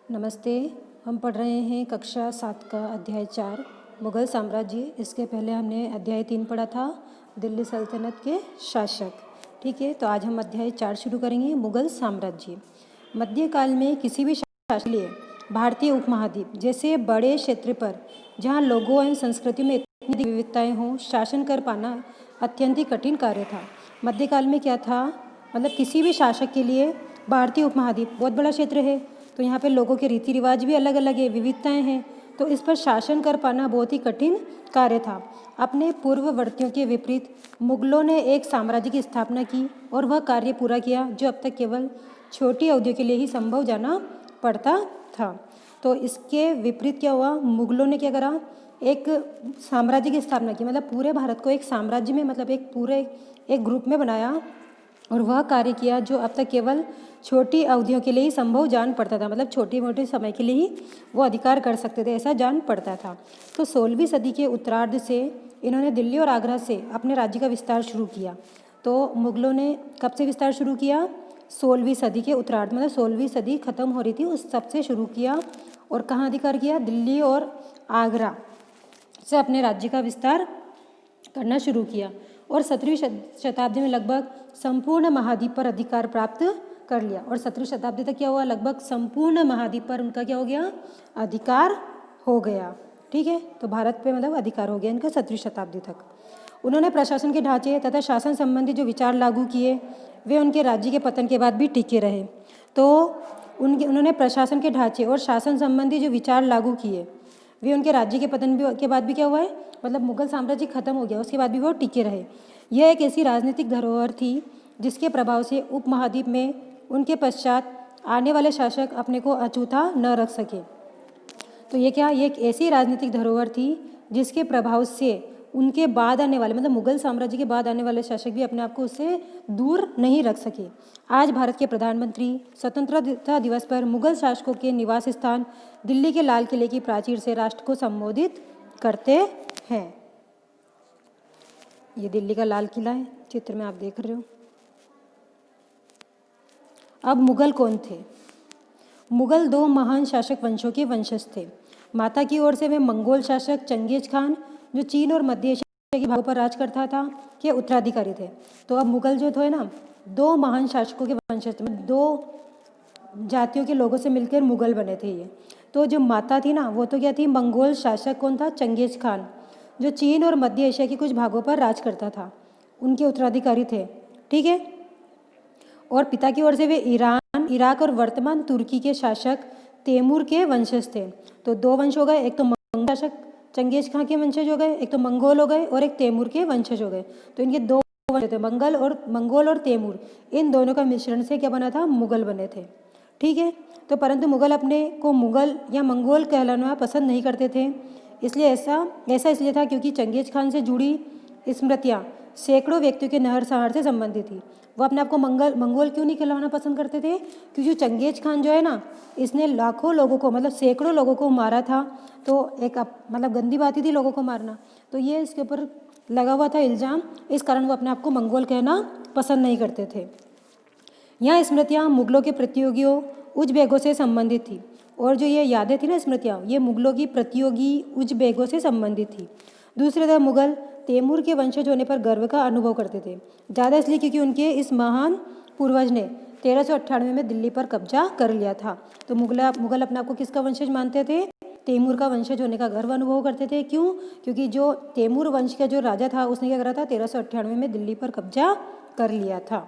नमस्ते। हम पढ़ रहे हैं कक्षा 7 का अध्याय 4 मुग़ल साम्राज्य। इसके पहले हमने अध्याय 3 पढ़ा था, दिल्ली सल्तनत के शासक। ठीक है, तो आज हम अध्याय 4 शुरू करेंगे, मुग़ल साम्राज्य। मध्यकाल में किसी भी शासक के लिए भारतीय उपमहाद्वीप जैसे बड़े क्षेत्र पर जहाँ लोगों एवं संस्कृतियों में इतनी विविधताएँ हों, शासन कर पाना अत्यंत ही कठिन कार्य था। मध्यकाल में क्या था, मतलब किसी भी शासक के लिए भारतीय उपमहाद्वीप बहुत बड़ा क्षेत्र है, तो यहाँ पे लोगों के रीति रिवाज भी अलग अलग है, विविधताएं हैं, तो इस पर शासन कर पाना बहुत ही कठिन कार्य था। अपने पूर्ववर्तियों के विपरीत मुगलों ने एक साम्राज्य की स्थापना की और वह कार्य पूरा किया जो अब तक केवल छोटी अवधियों के लिए ही संभव जाना पड़ता था। तो इसके विपरीत क्या हुआ, मुगलों ने क्या करा, एक साम्राज्य की स्थापना की, मतलब पूरे भारत को एक साम्राज्य में, मतलब एक पूरे एक ग्रुप में बनाया और वह कार्य किया जो अब तक केवल छोटी अवधियों के लिए ही संभव जान पड़ता था, मतलब छोटी मोटी समय के लिए ही वो अधिकार कर सकते थे, ऐसा जान पड़ता था। तो 16वीं सदी के उत्तरार्ध से इन्होंने दिल्ली और आगरा से अपने राज्य का विस्तार शुरू किया। तो मुगलों ने कब से विस्तार शुरू किया, 16वीं सदी के उत्तरार्ध, मतलब 16वीं सदी खत्म हो रही थी उस सब से शुरू किया। और कहाँ अधिकार किया, दिल्ली और आगरा से अपने राज्य का विस्तार करना शुरू किया और 17वीं शताब्दी में लगभग संपूर्ण महाद्वीप पर अधिकार प्राप्त कर लिया। और 17वीं शताब्दी तक क्या हुआ, लगभग संपूर्ण महाद्वीप पर उनका क्या हो गया, अधिकार हो गया। ठीक है, तो भारत पे मतलब अधिकार हो गया इनका 17वीं शताब्दी तक। उन्होंने प्रशासन के ढांचे तथा शासन संबंधी जो विचार लागू किए वे उनके राज्य के पतन के बाद भी टिके रहे। तो उन्होंने प्रशासन के ढांचे और शासन संबंधी जो विचार लागू किए वे उनके राज्य के पतन के बाद भी क्या हुआ है, मतलब मुगल साम्राज्य खत्म हो गया उसके बाद भी वो टिके रहे। यह एक ऐसी राजनीतिक धरोहर थी जिसके प्रभाव से उपमहाद्वीप में उनके पश्चात आने वाले शासक अपने को अछूता न रख सके। तो ये क्या, ये एक ऐसी राजनीतिक धरोहर थी जिसके प्रभाव से उनके बाद आने वाले, मतलब मुगल साम्राज्य के बाद आने वाले शासक भी अपने आप को उससे दूर नहीं रख सके। आज भारत के प्रधानमंत्री स्वतंत्रता दिवस पर मुगल शासकों के निवास स्थान दिल्ली के लाल किले की प्राचीर से राष्ट्र को संबोधित करते हैं। ये दिल्ली का लाल किला है, चित्र में आप देख रहे हो। अब मुगल कौन थे, मुगल दो महान शासक वंशों के वंशज थे। माता की ओर से वे मंगोल शासक चंगेज खान जो चीन और मध्य एशिया के भागों पर राज करता था के उत्तराधिकारी थे। तो अब मुगल जो थे ना, दो महान शासकों के वंशज थे, दो जातियों के लोगों से मिलकर मुगल बने थे ये। तो जो माता थी ना, वो तो क्या थी, मंगोल शासक कौन था, चंगेज खान, जो चीन और मध्य एशिया के कुछ भागों पर राज करता था, उनके उत्तराधिकारी थे। ठीक है, और पिता की ओर से वे ईरान, इराक और वर्तमान तुर्की के शासक तैमूर के वंशज थे। तो दो वंश हो गए, एक तो मंगोल शासक चंगेज खान के वंशज हो गए, एक तो मंगोल हो गए और एक तैमूर के वंशज हो गए। तो इनके दो वंशज थे, मंगोल और तैमूर, इन दोनों का मिश्रण से क्या बना था, मुगल बने थे। ठीक है, तो परंतु मुगल अपने को मुगल या मंगोल कहलाना पसंद नहीं करते थे। इसलिए ऐसा इसलिए था क्योंकि चंगेज खान से जुड़ी स्मृतियाँ सैकड़ों व्यक्तियों के नरसंहार से संबंधित थी। वो अपने आप को मंगोल क्यों नहीं कहलाना पसंद करते थे, क्योंकि चंगेज खान जो है ना, इसने लाखों लोगों को, मतलब सैकड़ों लोगों को मारा था। तो एक मतलब गंदी बात ही थी लोगों को मारना, तो ये इसके ऊपर लगा हुआ था इल्ज़ाम, इस कारण वो अपने आप को मंगोल कहना पसंद नहीं करते थे। यह स्मृतियाँ मुगलों के प्रतियोगियों उज़बेकों से संबंधित थी, और जो ये यादें थी ना स्मृतियाँ, ये मुगलों की प्रतियोगी उज़बेकों से संबंधित थी। दूसरी तरफ मुगल तैमूर के वंशज होने पर गर्व का अनुभव करते थे, ज़्यादा इसलिए क्योंकि उनके इस महान पूर्वज ने 1398 में दिल्ली पर कब्जा कर लिया था। तो मुगल अपने आप को किसका वंशज मानते थे, तैमूर का वंशज होने का गर्व अनुभव करते थे। क्यों, क्योंकि जो तैमूर वंश का जो राजा था उसने क्या करा था, 1398 में दिल्ली पर कब्जा कर लिया था।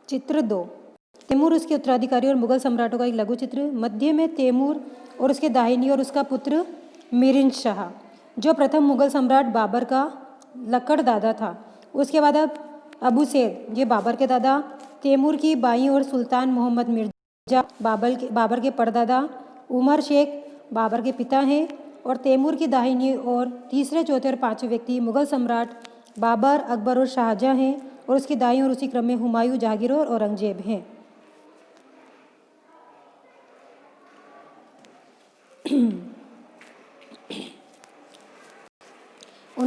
चित्र 2, तैमूर, उसके उत्तराधिकारी और मुगल सम्राटों का एक लघु चित्र। मध्य में तैमूर और उसके दाहिनी और उसका पुत्र मिरिन शाह, जो प्रथम मुगल सम्राट बाबर का लकड़ दादा था। उसके बाद अब अबू सैद, ये बाबर के दादा, तैमूर की बाई और सुल्तान मोहम्मद मिर्जा, बाबर के परदादा, उमर शेख बाबर के पिता हैं। और तैमूर की दाहिनी और तीसरे, चौथे और पाँचवें व्यक्ति मुगल सम्राट बाबर, अकबर और शाहजहाँ हैं। और उसकी दाई और उसी क्रम में हुमायूं, जहांगीर और औरंगजेब हैं।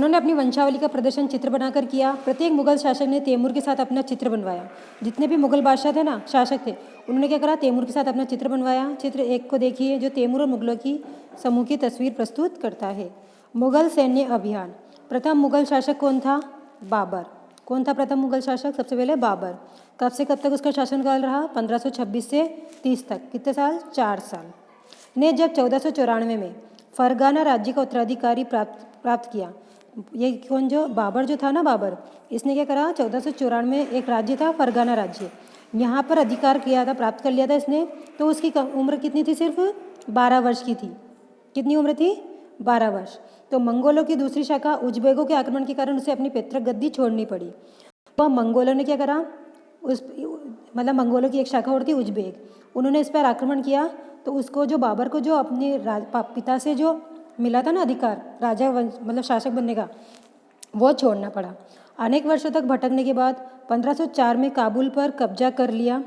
उन्होंने अपनी वंशावली का प्रदर्शन चित्र बनाकर किया। प्रत्येक मुगल शासक ने तैमूर के साथ अपना चित्र बनवाया। जितने भी मुगल बादशाह थे ना, शासक थे, उन्होंने क्या करा, तैमूर के साथ अपना चित्र बनवाया। चित्र 1 को देखिए, जो तैमूर और मुगलों की समूह की तस्वीर प्रस्तुत करता है। मुगल सैन्य अभियान। प्रथम मुगल शासक कौन था? बाबर। कौन था प्रथम मुगल शासक? सबसे पहले बाबर। कब से कब तक उसका शासनकाल रहा? 1526 से 30 तक। कितने साल? 4 साल। ने जब 1494 में फरगाना राज्य का उत्तराधिकारी प्राप्त किया। ये कौन? जो बाबर जो था ना, बाबर, इसने क्या करा, 1494 में एक राज्य था फरगाना राज्य, यहाँ पर अधिकार किया था, प्राप्त कर लिया था इसने। तो उसकी उम्र कितनी थी? सिर्फ 12 वर्ष की थी। कितनी उम्र थी? 12 वर्ष। तो मंगोलों की दूसरी शाखा उज्बेकों के आक्रमण के कारण उसे अपनी पैतृक गद्दी छोड़नी पड़ी। तो मंगोलों ने क्या करा, मतलब मंगोलों की एक शाखा और थी उज्बेक, उन्होंने इस पर आक्रमण किया। तो उसको, जो बाबर को जो अपने पिता से जो मिला था ना अधिकार, राजा मतलब शासक बनने का, वो छोड़ना पड़ा। अनेक वर्षों तक भटकने के बाद 1504 में काबुल पर कब्जा कर लिया।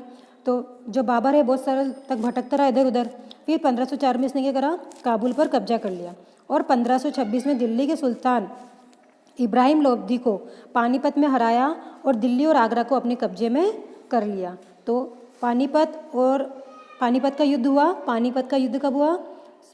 तो जो बाबर है बहुत साल तक भटकता रहा इधर उधर। फिर 1504 में इसने क्या करा, काबुल पर कब्जा कर लिया। और 1526 में दिल्ली के सुल्तान इब्राहिम लोधी को पानीपत में हराया और दिल्ली और आगरा को अपने कब्जे में कर लिया। तो पानीपत का युद्ध हुआ। पानीपत का युद्ध कब हुआ?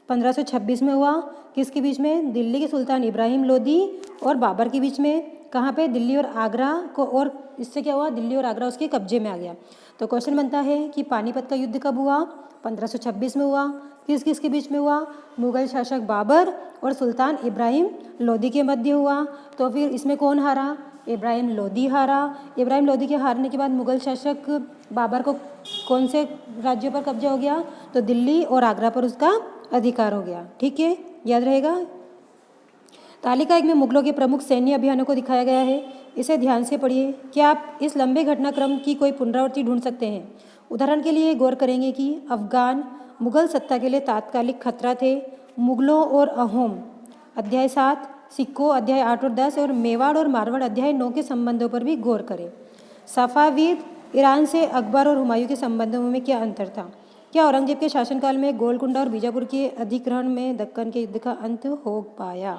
1526 में हुआ। किसके बीच में? दिल्ली के सुल्तान इब्राहिम लोधी और बाबर के बीच में। कहाँ पे? दिल्ली और आगरा को। और इससे क्या हुआ? दिल्ली और आगरा उसके कब्जे में आ गया। तो क्वेश्चन बनता है कि पानीपत का युद्ध कब हुआ? 1526 में हुआ। किस किस के बीच में हुआ? मुगल शासक बाबर और सुल्तान इब्राहिम लोधी के मध्य हुआ। तो फिर इसमें कौन हारा? इब्राहिम लोधी हारा। इब्राहिम लोधी के हारने के बाद मुगल शासक बाबर को कौन से राज्यों पर कब्जा हो गया? तो दिल्ली और आगरा पर उसका अधिकार हो गया। ठीक है, याद रहेगा। तालिका 1 में मुगलों के प्रमुख सैन्य अभियानों को दिखाया गया है। इसे ध्यान से पढ़िए। क्या आप इस लंबे घटनाक्रम की कोई पुनरावृत्ति ढूंढ सकते हैं? उदाहरण के लिए गौर करेंगे कि अफगान मुगल सत्ता के लिए तात्कालिक खतरा थे। मुगलों और अहोम अध्याय 7, सिक्कों अध्याय 8 और 10 और मेवाड़ और मारवाड़ अध्याय 9 के संबंधों पर भी गौर करें। सफाविद ईरान से अकबर और हुमायूं के संबंधों में क्या अंतर था? क्या औरंगजेब के शासनकाल में गोलकुंडा और बीजापुर के अधिग्रहण में दक्कन के युद्ध का अंत हो पाया?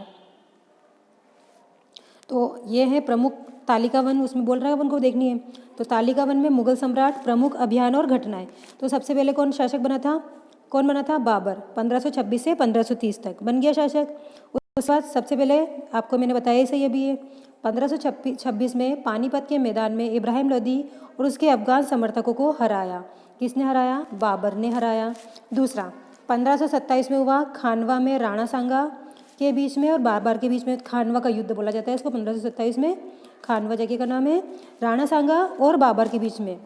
तो ये है प्रमुख तालिका 1, उसमें बोल रहा है अपन को देखनी है। तो तालिका 1 में मुगल सम्राट, प्रमुख अभियान और घटनाएं। तो सबसे पहले कौन शासक बना था? कौन बना था? बाबर। 1526 से 1530 तक बन गया शासक। उसके बाद सबसे पहले आपको मैंने बताया ही सही अभी है, 1526 में पानीपत के मैदान में इब्राहिम लोधी और उसके अफगान समर्थकों को हराया। किसने हराया? बाबर ने हराया। दूसरा 1527 में हुआ खानवा में राणा सांगा के बीच में और बाबर के बीच में, खानवा का युद्ध बोला जाता है इसको। 1527 में खानवा जगह का नाम है, राणा सांगा और बाबर के बीच में।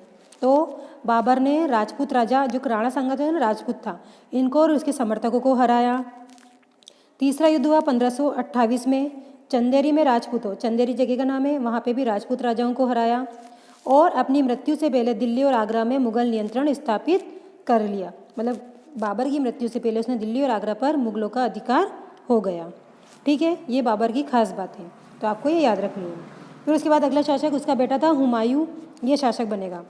तो बाबर ने राजपूत राजा, जो राणा सांगा था ना, राजपूत था, इनको और उसके समर्थकों को हराया। तीसरा युद्ध हुआ 1528 में चंदेरी में राजपूतों, चंदेरी जगह का नाम है, वहाँ पे भी राजपूत राजाओं को हराया और अपनी मृत्यु से पहले दिल्ली और आगरा में मुगल नियंत्रण स्थापित कर लिया। मतलब बाबर की मृत्यु से पहले उसने दिल्ली और आगरा पर मुगलों का अधिकार हो गया। ठीक है, ये बाबर की खास बात है, तो आपको ये याद रखनी है। फिर उसके बाद अगला शासक उसका बेटा था हुमायूं, ये शासक बनेगा।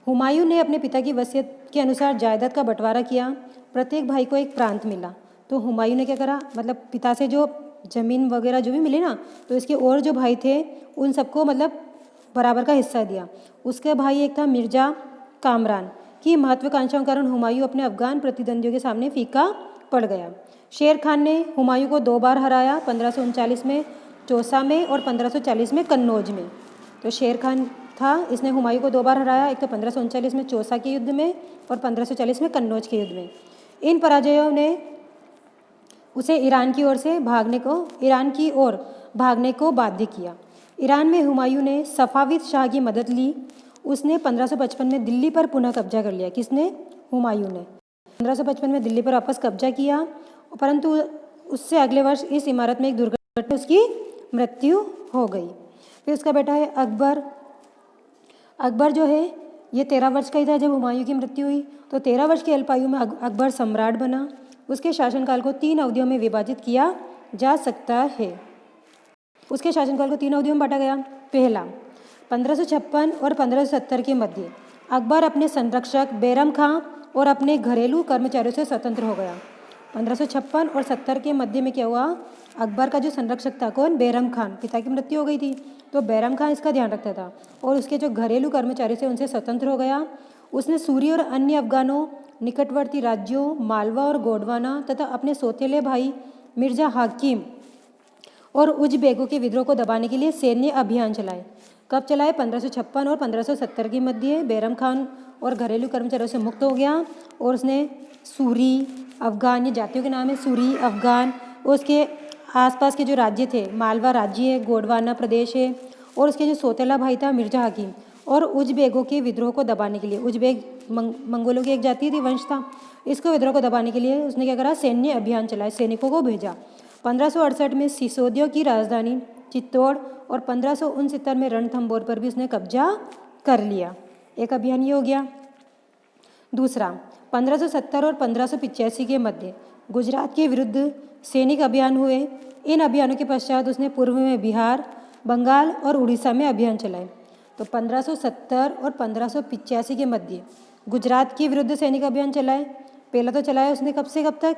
हुमायूं ने अपने पिता की वसीयत के अनुसार जायदाद का बंटवारा किया। प्रत्येक भाई को एक प्रांत मिला। तो हुमायूं ने क्या करा, मतलब पिता से जो जमीन वगैरह जो भी मिली ना, तो इसके और जो भाई थे उन सबको मतलब बराबर का हिस्सा दिया। उसके भाई एक था मिर्जा कामरान की महत्वाकांक्षाओं के कारण हुमायूं अपने अफगान प्रतिद्वंदियों के सामने फीका पड़ गया। शेर खान ने हुमायूं को 2 बार हराया, 1539 में चौसा में और 1540 में कन्नौज में। तो शेर खान था, इसने हुमायूं को 2 बार हराया, एक तो 1539 में चौसा के युद्ध में और 1540 में कन्नौज के युद्ध में। इन पराजयों ने उसे ईरान की ओर भागने को बाध्य किया। ईरान में हुमायूं ने सफाविद शाह की मदद ली। उसने 1555 में दिल्ली पर पुनः कब्जा कर लिया। किसने? हुमायूं ने 1555 में दिल्ली पर वापस कब्जा किया, परंतु उससे अगले वर्ष इस इमारत में एक दुर्घटना में उसकी मृत्यु हो गई। फिर उसका बेटा है अकबर। अकबर जो है ये 13 वर्ष का ही था जब हुमायूं की मृत्यु हुई। तो 13 वर्ष की अल्पायु में अकबर सम्राट बना। उसके शासनकाल को 3 अवधियों में विभाजित किया जा सकता है। उसके शासनकाल को 3 अवधियों में बांटा गया। पहला 1556 और 1570 के मध्य अकबर अपने संरक्षक बैरम खां और अपने घरेलू कर्मचारियों से स्वतंत्र हो गया। 1556 और 70 के मध्य में क्या हुआ, अकबर का जो संरक्षक था कौन, बैरम खान, पिता की मृत्यु हो गई थी तो बैरम खान इसका ध्यान रखता था और उसके जो घरेलू कर्मचारी थे उनसे स्वतंत्र हो गया। उसने सूरी और अन्य अफगानों, निकटवर्ती राज्यों मालवा और गोंडवाना तथा अपने सौतेले भाई मिर्जा हाकिम और उज़्बेकों के विद्रोह को दबाने के लिए सैन्य अभियान चलाए। कब चलाए, 1556 और 1570 के मध्य। बैरम खान और घरेलू कर्मचारियों से मुक्त हो गया और उसने सूरी, अफगान, ये जातियों के नाम है, सूरी, अफगान, उसके आसपास के जो राज्य थे, मालवा राज्य है, गोंडवाना प्रदेश है, और उसके जो सौतेला भाई था मिर्जा हाकिम, और उज़्बेकों के विद्रोह को दबाने के लिए, उज़्बेक मंगोलों की एक जाति थी, वंश था, इसको विद्रोह को दबाने के लिए उसने क्या करा, सैन्य अभियान चलाए, सैनिकों को भेजा। 1568 में सिसोदियों की राजधानी चित्तौड़ और 1569 में रणथंभौर पर भी उसने कब्जा कर लिया। एक अभियान ये हो गया। दूसरा, 1570 और 1585 के मध्य गुजरात के विरुद्ध सैनिक अभियान हुए। इन अभियानों के पश्चात उसने पूर्व में बिहार, बंगाल और उड़ीसा में अभियान चलाए। तो 1570 और 1585 के मध्य गुजरात के विरुद्ध सैनिक अभियान चलाए। पहला तो चलाया उसने कब से कब तक,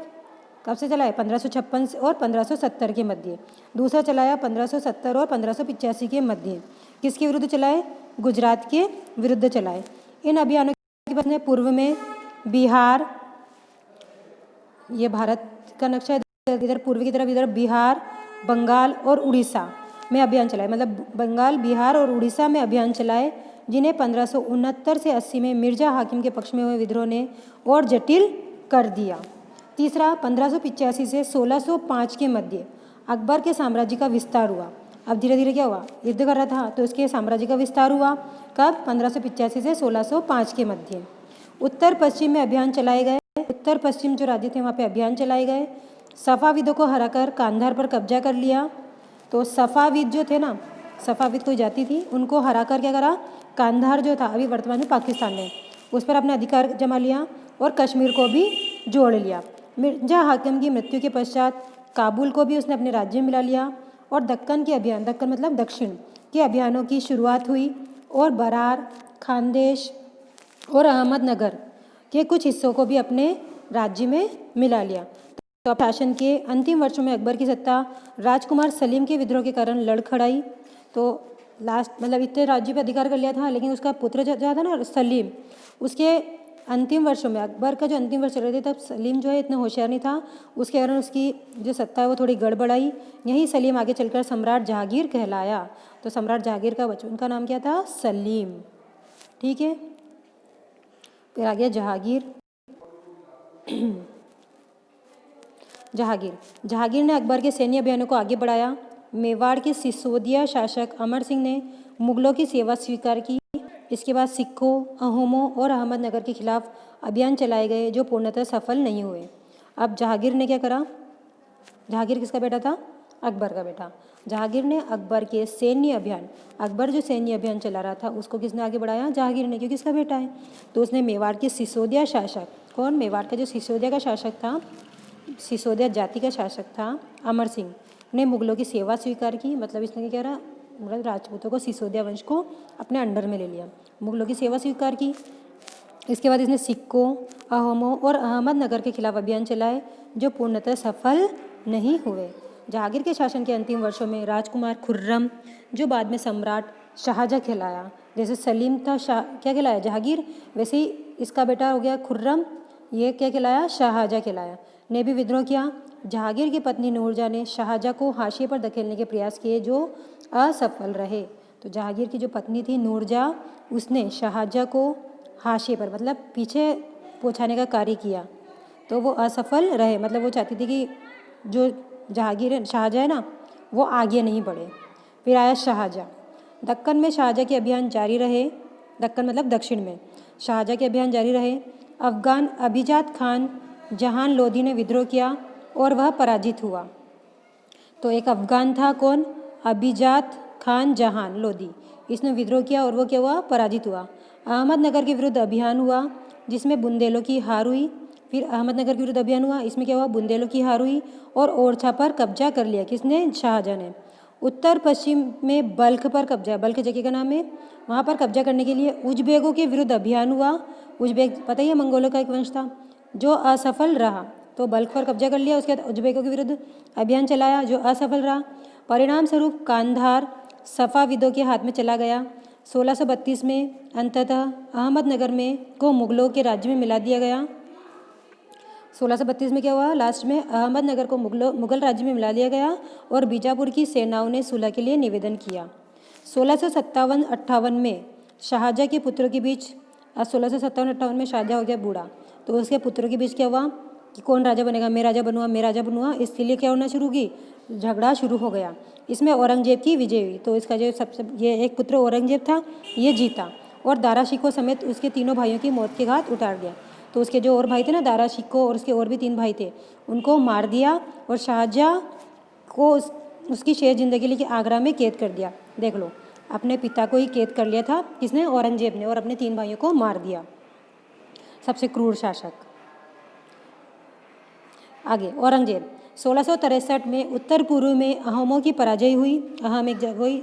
कब से चलाया, 1556 और 1570 के मध्य। दूसरा चलाया 1570 और 1585 के मध्य। किसके विरुद्ध चलाए, गुजरात के विरुद्ध चलाए। इन अभियानों के बाद पूर्व में बिहार, ये भारत का नक्शा, इधर पूर्व की तरफ इधर बिहार, बंगाल और उड़ीसा में अभियान चलाए, मतलब बंगाल, बिहार और उड़ीसा में अभियान चलाए, जिन्हें 1569 से 80 में मिर्जा हाकिम के पक्ष में हुए विद्रोह ने और जटिल कर दिया। तीसरा, 1585 से 1605 के मध्य अकबर के साम्राज्य का विस्तार हुआ। अब धीरे धीरे क्या हुआ, युद्ध कर रहा था तो इसके साम्राज्य का विस्तार हुआ। कब, 1585 से 1605 के मध्य। उत्तर पश्चिम में अभियान चलाए गए, उत्तर पश्चिम जो राज्य थे वहाँ पे अभियान चलाए गए। सफ़ाविदों को हराकर कांधार पर कब्जा कर लिया। तो सफ़ाविद जो थे ना, सफ़ाविद कोई जाति थी, उनको हराकर क्या करा, कांधार जो था अभी वर्तमान में पाकिस्तान में, उस पर अपना अधिकार जमा लिया और कश्मीर को भी जोड़ लिया। मिर्जा हाकिम की मृत्यु के पश्चात काबुल को भी उसने अपने राज्य में मिला लिया और दक्कन के अभियान, दक्कन मतलब दक्षिण के अभियानों की शुरुआत हुई और बरार, खानदेश और अहमदनगर के कुछ हिस्सों को भी अपने राज्य में मिला लिया। तो शासन के अंतिम वर्षों में अकबर की सत्ता राजकुमार सलीम के विद्रोह के कारण लड़खड़ाई। तो लास्ट मतलब इतने राज्य पर अधिकार कर लिया था, लेकिन उसका पुत्र जो था ना सलीम, उसके अंतिम वर्षों में, अकबर का जो अंतिम वर्ष चल रहे थे तब सलीम जो है इतना होशियार नहीं था, उसके कारण उसकी जो सत्ता है वो थोड़ी गड़बड़ाई। यही सलीम आगे चलकर सम्राट जहांगीर कहलाया। तो सम्राट जहांगीर का बच्चों का नाम क्या था, सलीम। ठीक है, फिर आ गया जहांगीर। जहांगीर ने अकबर के सैन्य अभियानों को आगे बढ़ाया। मेवाड़ के सिसोदिया शासक अमर सिंह ने मुगलों की सेवा स्वीकार की। इसके बाद सिखों, अहोमों और अहमदनगर के खिलाफ अभियान चलाए गए जो पूर्णतः सफल नहीं हुए। अब जहांगीर ने क्या करा, जहांगीर किसका बेटा था, अकबर का बेटा। जहांगीर ने अकबर के सैन्य अभियान, अकबर जो सैन्य अभियान चला रहा था उसको किसने आगे बढ़ाया, जहांगीर ने, क्योंकि इसका बेटा है। तो उसने मेवाड़ के सिसोदिया शासक, कौन, मेवाड़ का जो सिसोदिया का शासक था, सिसोदिया जाति का शासक था अमर सिंह ने मुगलों की सेवा स्वीकार की। मतलब इसने क्या करा, मतलब राजपूतों को, सिसोदिया वंश को अपने अंडर में ले लिया, मुगलों की सेवा स्वीकार की। इसके बाद इसने सिखों, अहोमों और अहमदनगर के खिलाफ अभियान चलाए जो पूर्णतः सफल नहीं हुए। जहांगीर के शासन के अंतिम वर्षों में राजकुमार खुर्रम, जो बाद में सम्राट शाहजहाँ कहलाया, जैसे सलीम था क्या कहलाया, जहांगीर, वैसे ही इसका बेटा हो गया खुर्रम, ये क्या कहलाया, शाहजहाँ कहलाया, ने भी विद्रोह किया। जहांगीर की पत्नी नूरजहाँ ने शाहजहाँ को हाशिए पर धकेलने के प्रयास किए जो असफल रहे। तो जहांगीर की जो पत्नी थी नूरजहाँ, उसने शाहजहाँ को हाशिए पर मतलब पीछे पहुँचाने का कार्य किया, तो वो असफल रहे। मतलब वो चाहती थी कि जो जहांगीर शाहजहाँ है ना वो आगे नहीं बढ़े। फिर आया शाहजहाँ। दक्कन में शाहजहाँ के अभियान जारी रहे, दक्कन मतलब दक्षिण में शाहजहाँ के अभियान जारी रहे। अफगान अभिजात खान जहान लोधी ने विद्रोह किया और वह पराजित हुआ। तो एक अफगान था कौन, अभिजात खान जहान लोधी, इसने विद्रोह किया और वो क्या हुआ, पराजित हुआ। अहमदनगर के विरुद्ध अभियान हुआ जिसमें बुंदेलों की हार हुई। फिर अहमदनगर के विरुद्ध अभियान हुआ, इसमें क्या हुआ, बुंदेलों की हार हुई और ओरछा पर कब्जा कर लिया, किसने, शाहजहाँ ने। उत्तर पश्चिम में बल्ख पर कब्जा, बल्ख जगह का नाम है, वहाँ पर कब्जा करने के लिए उज़्बेकों के विरुद्ध अभियान हुआ। उज़्बेक पता ही है मंगोलों का एक वंश था जो असफल रहा। तो बल्ख पर कब्जा कर लिया। उसके बाद उज़्बेकों के विरुद्ध अभियान चलाया जो असफल रहा। परिणाम स्वरूप कांधार सफ़ाविदों के हाथ में चला गया। 1632 में अंततः अहमदनगर में को मुगलों के राज्य में मिला दिया गया। 1632 में क्या हुआ, लास्ट में अहमदनगर को मुगल राज्य में मिला दिया गया और बीजापुर की सेनाओं ने सुलह के लिए निवेदन किया। 1657-58 में शाहजहाँ के पुत्रों के बीच 1657-58 में शाहजहाँ हो गया बूढ़ा, तो उसके पुत्रों के बीच क्या हुआ कि कौन राजा बनेगा, मैं राजा बनूंगा, मैं राजा बनूंगा। इसके लिए क्या होना शुरू की, झगड़ा शुरू हो गया। इसमें औरंगजेब की विजय हुई। तो इसका जो सबसे ये एक पुत्र औरंगजेब था, ये जीता और दारा शिकोह समेत उसके तीनों भाइयों की मौत के घाट उतार दिया। तो उसके जो और भाई थे ना, दारा शिकोह और उसके और भी 3 भाई थे, उनको मार दिया और शाहजहाँ को उसकी शेष ज़िंदगी के लिए आगरा में कैद कर दिया। देख लो, अपने पिता को ही कैद कर लिया था किसने, औरंगजेब ने, और अपने 3 भाइयों को मार दिया, सबसे क्रूर शासक। आगे औरंगजेब 1663 में उत्तर पूर्व में अहोमों की पराजय हुई। अहम एक वही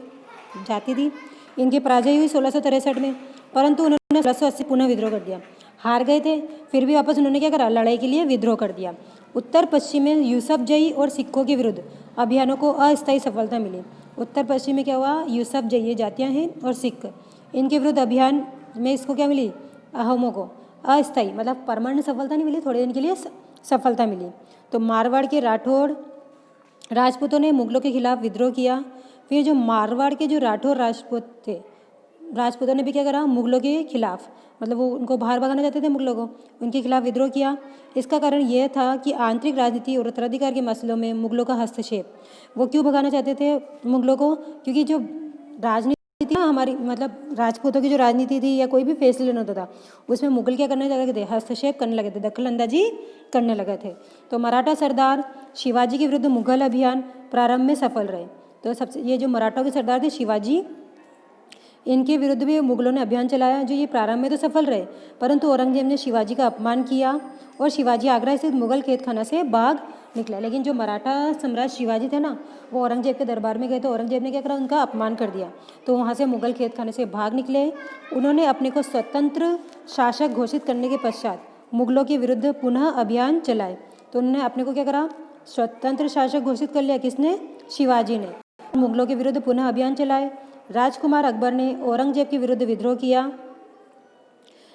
जाति थी, इनकी पराजय हुई 1663 में, परंतु उन्होंने 1680 पुनः विद्रोह कर दिया। हार गए थे, फिर भी वापस उन्होंने क्या करा, लड़ाई के लिए विद्रोह कर दिया। उत्तर पश्चिम में यूसुफजई और सिखों के विरुद्ध अभियानों को अस्थायी सफलता मिली। उत्तर पश्चिम में क्या हुआ, यूसुफजई ये जातियाँ हैं और सिख, इनके विरुद्ध अभियान में इसको क्या मिली, अहोमों को अस्थायी मतलब परमानेंट सफलता नहीं मिली, थोड़े दिन के लिए सफलता मिली। तो मारवाड़ के राठौड़ राजपूतों ने मुगलों के खिलाफ विद्रोह किया। फिर जो मारवाड़ के जो राठौड़ राजपूत थे, राजपूतों ने भी क्या करा, मुगलों के खिलाफ, मतलब वो उनको बाहर भगाना चाहते थे मुगलों को, उनके खिलाफ विद्रोह किया। इसका कारण यह था कि आंतरिक राजनीति और उत्तराधिकार के मसलों में मुगलों का हस्तक्षेप। वो क्यों भगाना चाहते थे मुगलों को, क्योंकि जो राजनीति थी ना हमारी, मतलब राजपूतों की जो राजनीति थी या कोई भी फैसले लेना होता था, उसमें मुगल क्या करने लगे थे, हस्तक्षेप करने लगे थे, दखल अंदाजी करने लगे थे। तो मराठा सरदार शिवाजी के विरुद्ध मुगल अभियान प्रारंभ में सफल रहे। तो सबसे ये जो मराठा के सरदार थे शिवाजी, इनके विरुद्ध भी मुगलों ने अभियान चलाया, जो ये प्रारंभ में तो सफल रहे, परंतु औरंगजेब ने शिवाजी का अपमान किया और शिवाजी आगरा स्थित मुगल कैदखाना से भाग निकला। लेकिन जो मराठा सम्राट शिवाजी थे ना, वो औरंगजेब के दरबार में गए तो औरंगजेब ने क्या करा, उनका अपमान कर दिया। तो वहाँ से मुगल कैदखाने से भाग निकले। उन्होंने अपने को स्वतंत्र शासक घोषित करने के पश्चात मुगलों के विरुद्ध पुनः अभियान चलाए। तो उन्होंने अपने को क्या करा, स्वतंत्र शासक घोषित कर लिया, किसने, शिवाजी ने। मुगलों के विरुद्ध पुनः अभियान चलाए। राजकुमार अकबर ने औरंगजेब के विरुद्ध विद्रोह किया,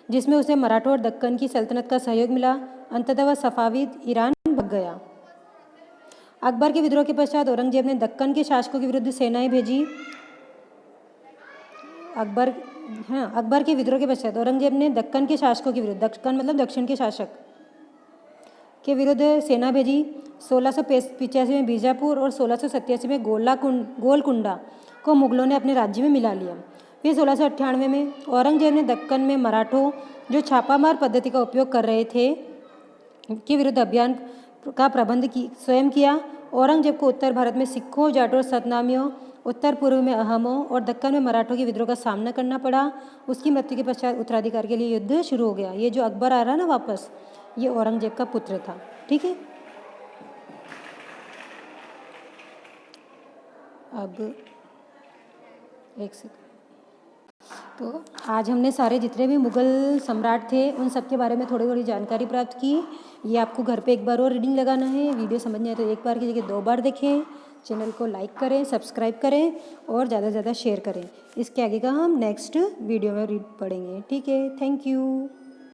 जिसमें उसे मराठों और दक्कन की सल्तनत का सहयोग मिला। अंततः वह सफाविद ईरान भाग गया। अकबर के विद्रोह के पश्चात औरंगजेब ने दक्कन के शासकों के विरुद्ध सेनाएं भेजी। अकबर के विद्रोह के पश्चात औरंगजेब ने दक्कन के शासकों के विरुद्ध, दक्कन मतलब दक्षिण के शासक के विरुद्ध सेना भेजी। 1685 में बीजापुर और 1687 में गोलकुंडा को मुगलों ने अपने राज्य में मिला लिया। फिर 1698 में औरंगजेब ने दक्कन में मराठों, जो छापामार पद्धति का उपयोग कर रहे थे, के विरुद्ध अभियान का प्रबंध स्वयं किया। औरंगजेब को उत्तर भारत में सिखों, जाटों और सतनामियों, उत्तर पूर्व में अहमों और दक्कन में मराठों के विद्रोह का सामना करना पड़ा। उसकी मृत्यु के पश्चात उत्तराधिकार के लिए युद्ध शुरू हो गया। ये जो अकबर आ रहा है ना वापस, ये औरंगजेब का पुत्र था। ठीक है, अब एक सेकंड। तो आज हमने सारे जितने भी मुग़ल सम्राट थे उन सब के बारे में थोड़ी थोड़ी जानकारी प्राप्त की। ये आपको घर पे एक बार और रीडिंग लगाना है। वीडियो समझ नहीं आए तो एक बार की जगह 2 बार देखें। चैनल को लाइक करें, सब्सक्राइब करें और ज़्यादा से ज़्यादा शेयर करें। इसके आगे का हम नेक्स्ट वीडियो में पढ़ेंगे। ठीक है, थैंक यू।